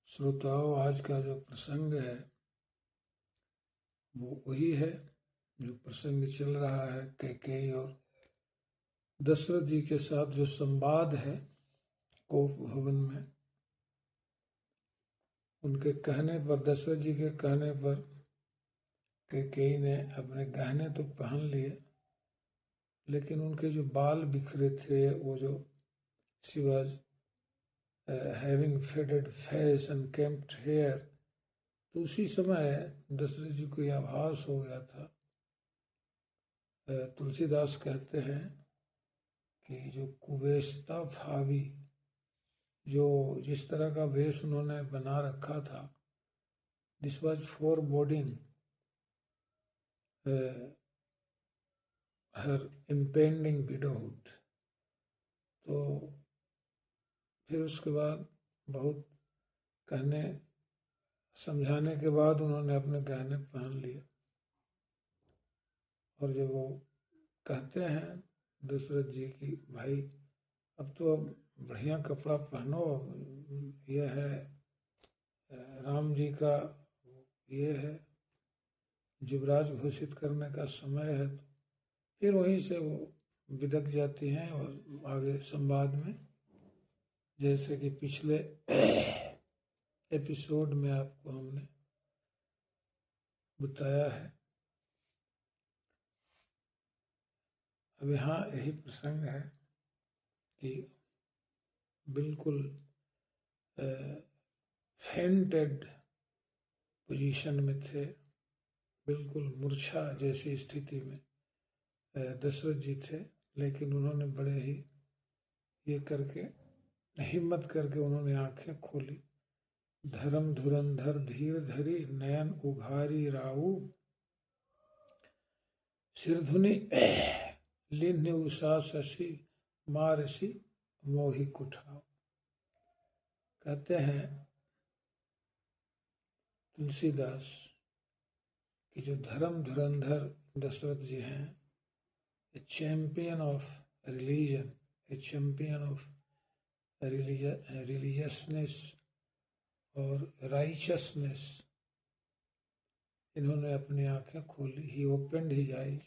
श्रोताओं, आज का जो प्रसंग है वो वही है जो प्रसंग चल रहा है कैकेयी और दशरथ जी के साथ जो संवाद है कोप भवन में। उनके कहने पर, दशरथ जी के कहने पर कैकेयी ने अपने गहने तो पहन लिए, लेकिन उनके जो बाल बिखरे थे, वो जो she was having faded face and kempt hair, तो उसी समय दशरथ जी को यह आभास हो गया था। तुलसीदास कहते हैं कि जो कुवेशता भावी, जो जिस तरह का वेश उन्होंने बना रखा था, this was for boarding her impending widowhood. तो फिर उसके बाद बहुत कहने समझाने के बाद उन्होंने अपने गहने पहन लिए। और जब वो कहते हैं दशरथ जी की, भाई अब तो बढ़िया कपड़ा पहनो, यह है राम जी का, ये है युवराज घोषित करने का समय है, तो फिर वहीं से वो बिदक जाती हैं और आगे संवाद में, जैसे कि पिछले एपिसोड में आपको हमने बताया है। अब यहाँ यही प्रसंग है कि बिल्कुल फेंटेड पोजीशन में थे, बिल्कुल मूर्छा जैसी स्थिति में दशरथ जी थे, लेकिन उन्होंने बड़े ही ये करके, हिम्मत करके उन्होंने आंखें खोली। धर्म धुरंधर धीर धरी, नयन उघारी राऊ, सिरधुनि लिन्ह उषा शशि, मारसी मोहि कुठाओ। कहते हैं तुलसीदास कि जो धर्म धुरंधर दशरथ जी हैं, a champion of religion, a champion of religiousness और राइचसनेस, इन्होंने अपनी आंखें खोली। ही ओपनड हिज आईज,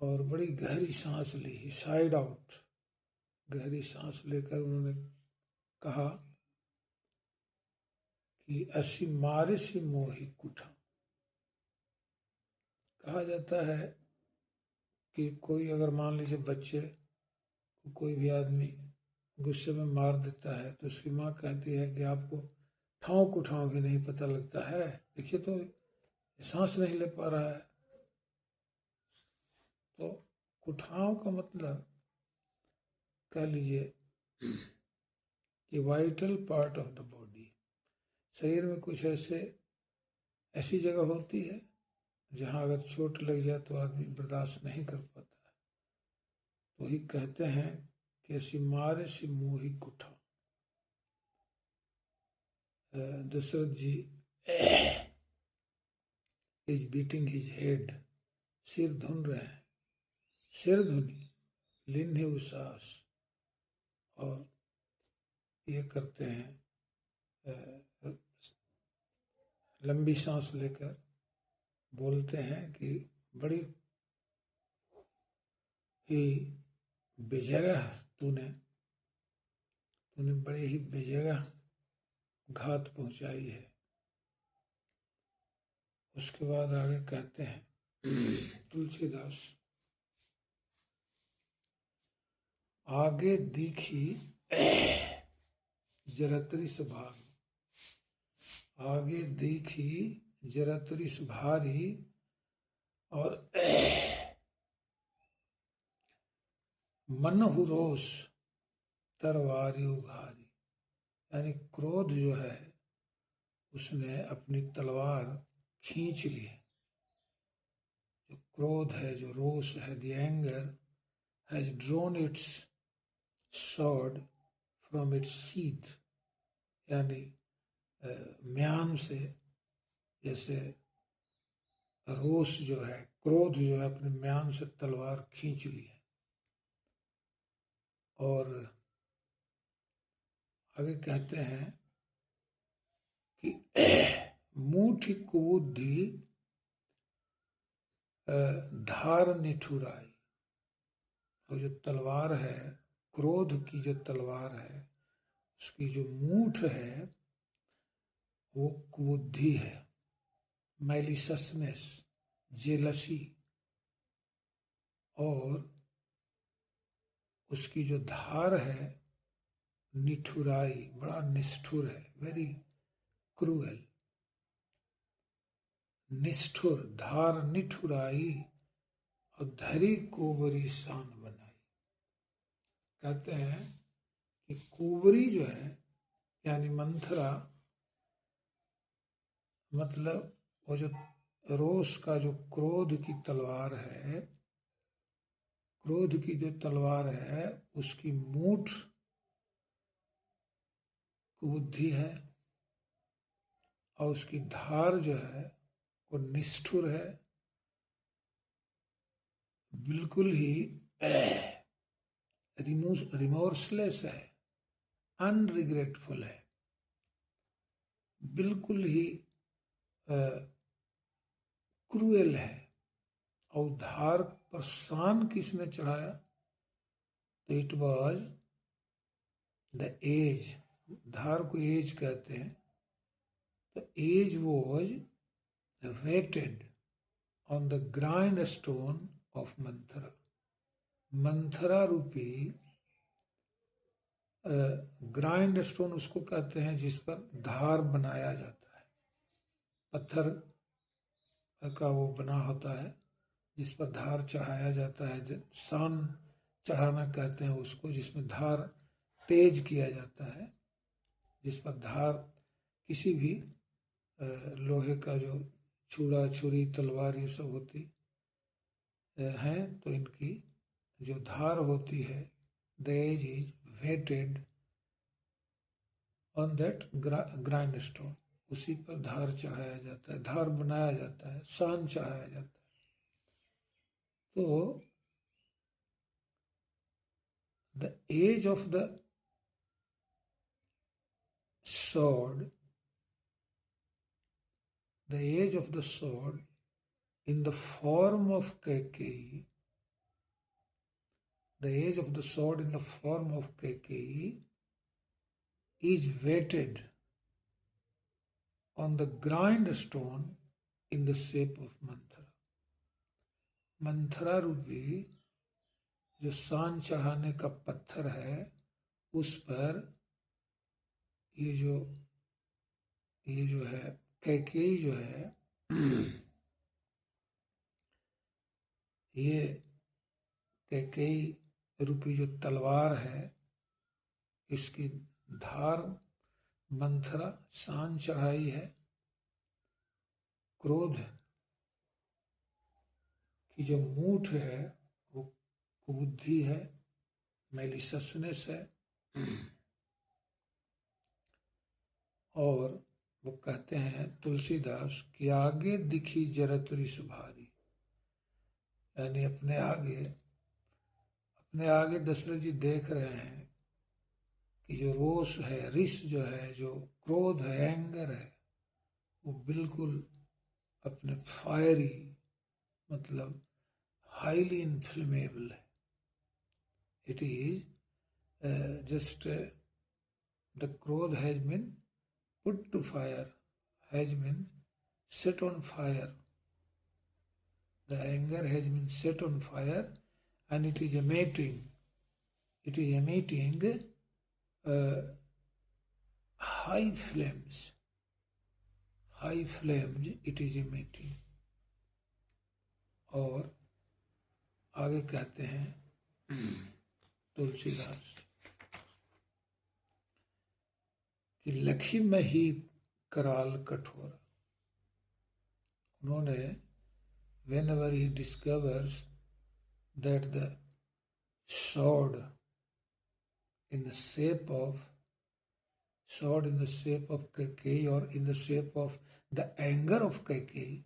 और बड़ी गहरी सांस ली। ही साइड आउट, गहरी सांस लेकर उन्होंने कहा कि असी मारे सी मोहि कुठा। कहा जाता है कि कोई अगर मान लीजिए बच्चे को कोई भी आदमी गुस्से में मार देता है, तो उसकी माँ कहती है कि आपको ठाव कुठाव भी नहीं पता लगता है, देखिए तो सांस नहीं ले पा रहा है। तो कुठाव का मतलब कह लीजिए कि vital part of the body, शरीर में कुछ ऐसी जगह होती है जहाँ अगर चोट लग जाए तो आदमी बर्दाश्त नहीं कर पाता है। तो ही कहते हैं कि ऐसी मारे सी मोही कुठा। दशरथ जी इज बीटिंग हिज हेड, सिर धुन रहे हैं, सिर धुनी लिन्ह उसास, और ये करते हैं, लंबी सांस लेकर बोलते हैं कि बड़ी ही बेजगह तूने बड़े ही बेजगह घात पहुंचाई है। उसके बाद आगे कहते हैं तुलसीदास, आगे दीखी जरत्रिस भाग, आगे दीखी जरत्रिस भारी, और मनहु रोष तरवारी उघारी। यानी क्रोध जो है उसने अपनी तलवार खींच ली है। जो क्रोध है, जो रोष है, the anger has drone it's sword from its sheath, यानी म्यान से, जैसे रोष जो है, क्रोध जो है, अपने म्यान से तलवार खींच ली है। और आगे कहते हैं कि मुठी कुबुद्धि धार निठुराई। और जो तलवार है, क्रोध की जो तलवार है, उसकी जो मूठ है वो कुबुद्धि है, मैलिसनेस, जेलसी। और उसकी जो धार है निठुराई, बड़ा निष्ठुर है, वेरी क्रूएल। निष्ठुर, धार निठुराई और धरी कुबरी शान बनाई। कहते हैं कि कुबरी जो है यानी मंथरा, मतलब वो जो रोष का जो क्रोध की तलवार है, क्रोध की जो तलवार है उसकी मूठ कुबुद्धि है और उसकी धार जो है वो निष्ठुर है, बिल्कुल ही रिमोर्सलेस है, अनरिग्रेटफुल है, बिल्कुल ही क्रूएल है। और धार पर शान किसने चढ़ाया? तो इट वॉज द एज। धार को एज कहते हैं। तो edge was whetted on the grindstone of Manthara. Manthara रूपी ग्राइंड स्टोन उसको कहते हैं जिस पर धार बनाया जाता है, पत्थर का वो बना होता है जिस पर धार चढ़ाया जाता है। शान चढ़ाना कहते हैं उसको, जिसमें धार तेज किया जाता है, जिस पर धार किसी भी लोहे का जो छुरा, छुरी, तलवार ये सब होती है, तो इनकी जो धार होती है, the edge is whetted on that grindstone. उसी पर धार चढ़ाया जाता है, धार बनाया जाता है, शान चढ़ाया जाता है। तो the edge of the sword, the edge of the sword in the form of Kaikeyi, the edge of the sword in the form of Kaikeyi is weighted on the grindstone in the shape of Manthara. Manthara रूपी जो शान चढ़ाने का पत्थर है, उस पर ये जो है कैकेयी जो है, ये कैकेयी रूपी जो तलवार है, इसकी धार मंथरा शान चढ़ाई है। क्रोध की जो मूठ है वो कुबुद्धि है, मैलिसनेस है। और वो कहते हैं तुलसीदास कि आगे दिखी जरत रिस भारी, यानी अपने आगे दशरथ जी देख रहे हैं कि जो रोष है, रिस जो है, जो क्रोध है, एंगर है, वो बिल्कुल अपने फायरी, मतलब हाईली इन्फ्लेमेबल है। इट इज जस्ट द क्रोध has been put to fire, has been set on fire. The anger has been set on fire and it is emitting uh, high flames it is emitting. और आगे कहते हैं तुलसीदास कि लखी में ही कराल कठोर। उन्होंने whenever he discovers that the sword in the shape of Kaikeyi or in the shape of the anger of Kaikeyi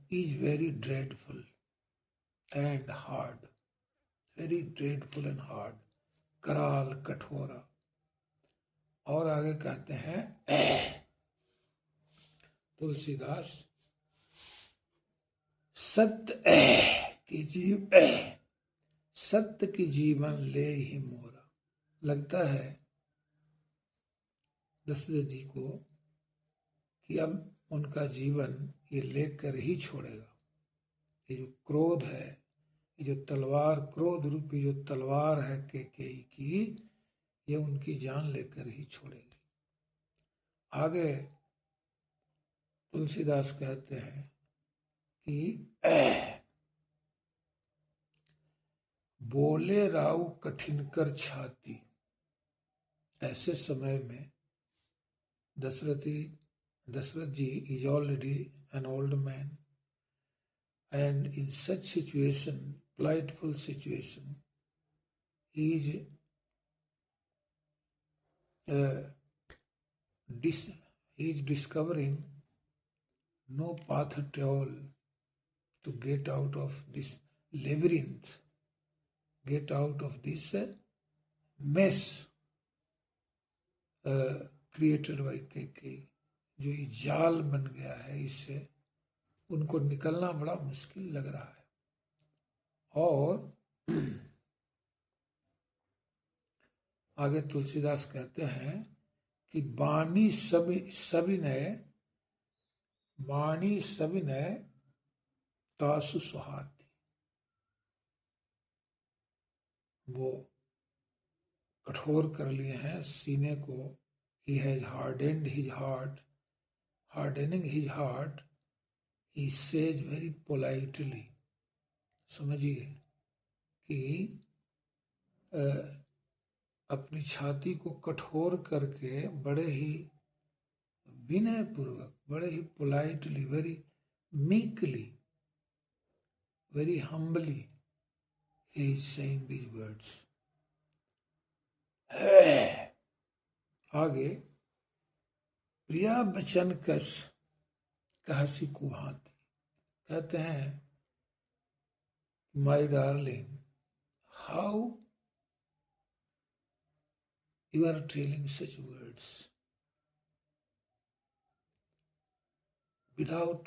is very dreadful and hard. Very dreadful and hard, कराल, कठोरा। और आगे कहते हैं तुलसीदास, सत्य की जीवन ले ही मोरा। लगता है दशरथ जी को कि अब उनका जीवन ये लेकर ही छोड़ेगा। ये जो क्रोध है, ये जो तलवार, क्रोध रूपी जो तलवार है कैकेयी की, ये उनकी जान लेकर ही छोड़ेगी। आगे तुलसीदास कहते हैं कि बोले राव कठिन कर छाती। ऐसे समय में दशरथ जी is already an old man, and in such situation, plightful situation, he is discovering no path at all to get out of this labyrinth, get out of this mess created by Kaikeyi. जो ये जाल बन गया है, इससे उनको निकलना बड़ा मुश्किल लग रहा है। और आगे तुलसीदास कहते हैं कि बानी सविनय तासु सुहाती। वो कठोर कर लिए हैं सीने को। He has hardened his heart. Hardening his heart, he says very politely, समझिए कि अपनी छाती को कठोर करके बड़े ही विनय पूर्वक, बड़े ही politely, very meekly, very humbly he is saying these words. आगे, प्रिया बचन कस कहसी कुभांति। कहते हैं, my darling, how you are telling such words without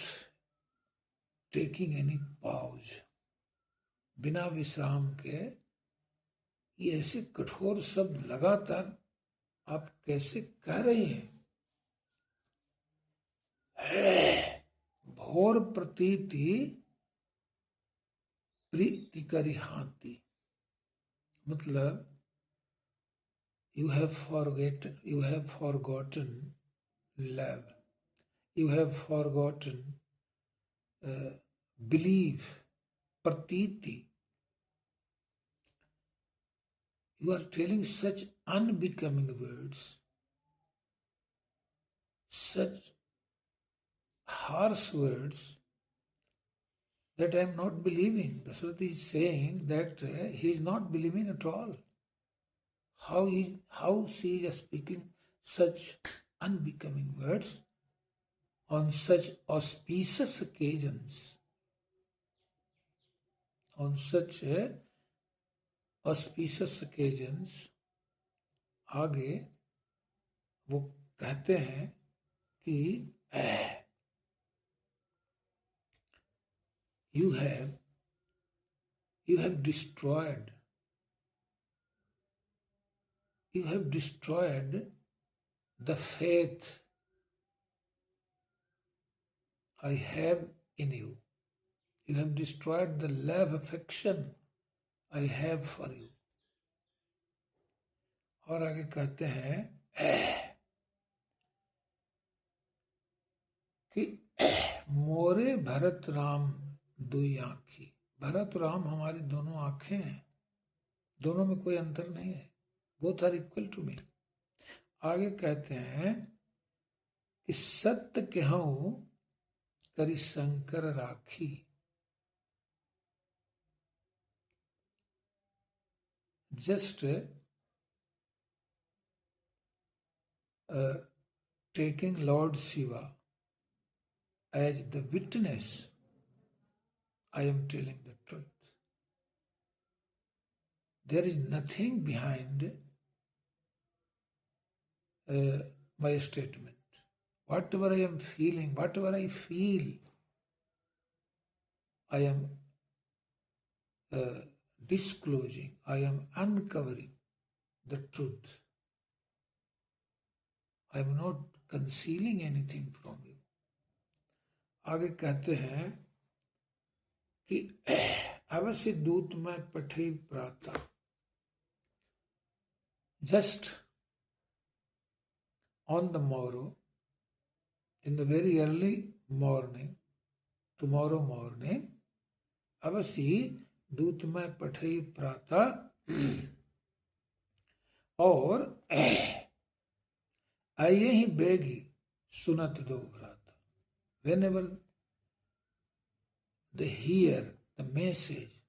taking any pause, बिना विश्राम के ये ऐसे कठोर शब्द लगातार आप कैसे कह रही हैं? भोर प्रतीति प्रीति करी हाथी। मतलब you have forgotten love, you have forgotten belief, pratiti. You are telling such unbecoming words, such harsh words that I am not believing. Dasarath is saying that he is not believing at all. How she is speaking such unbecoming words on such auspicious occasions, on such auspicious occasions। आगे वो कहते हैं कि you have destroyed the faith I have in you. You have destroyed the love, affection I have for you. और आगे कहते हैं कि मोरे भरत राम दुई आँखी। भरत राम हमारी दोनों आंखें हैं, दोनों में कोई अंतर नहीं है। Both are equal to me. आगे कहते हैं कि सत्य कहूं करी शंकर राखी। Just taking Lord Shiva as the witness, I am telling the truth. there is nothing behind my statement. Whatever I am feeling, whatever I feel, I am disclosing, I am uncovering the truth. I am not concealing anything from you. आगे कहते हैं कि अवश्य दूत में पठे प्रातः, just on the morrow, in the very early morning, tomorrow morning, अवश्य दूत में पठे प्रातः और आइए ही बेगी सुनत दो भ्राता. Whenever they hear the message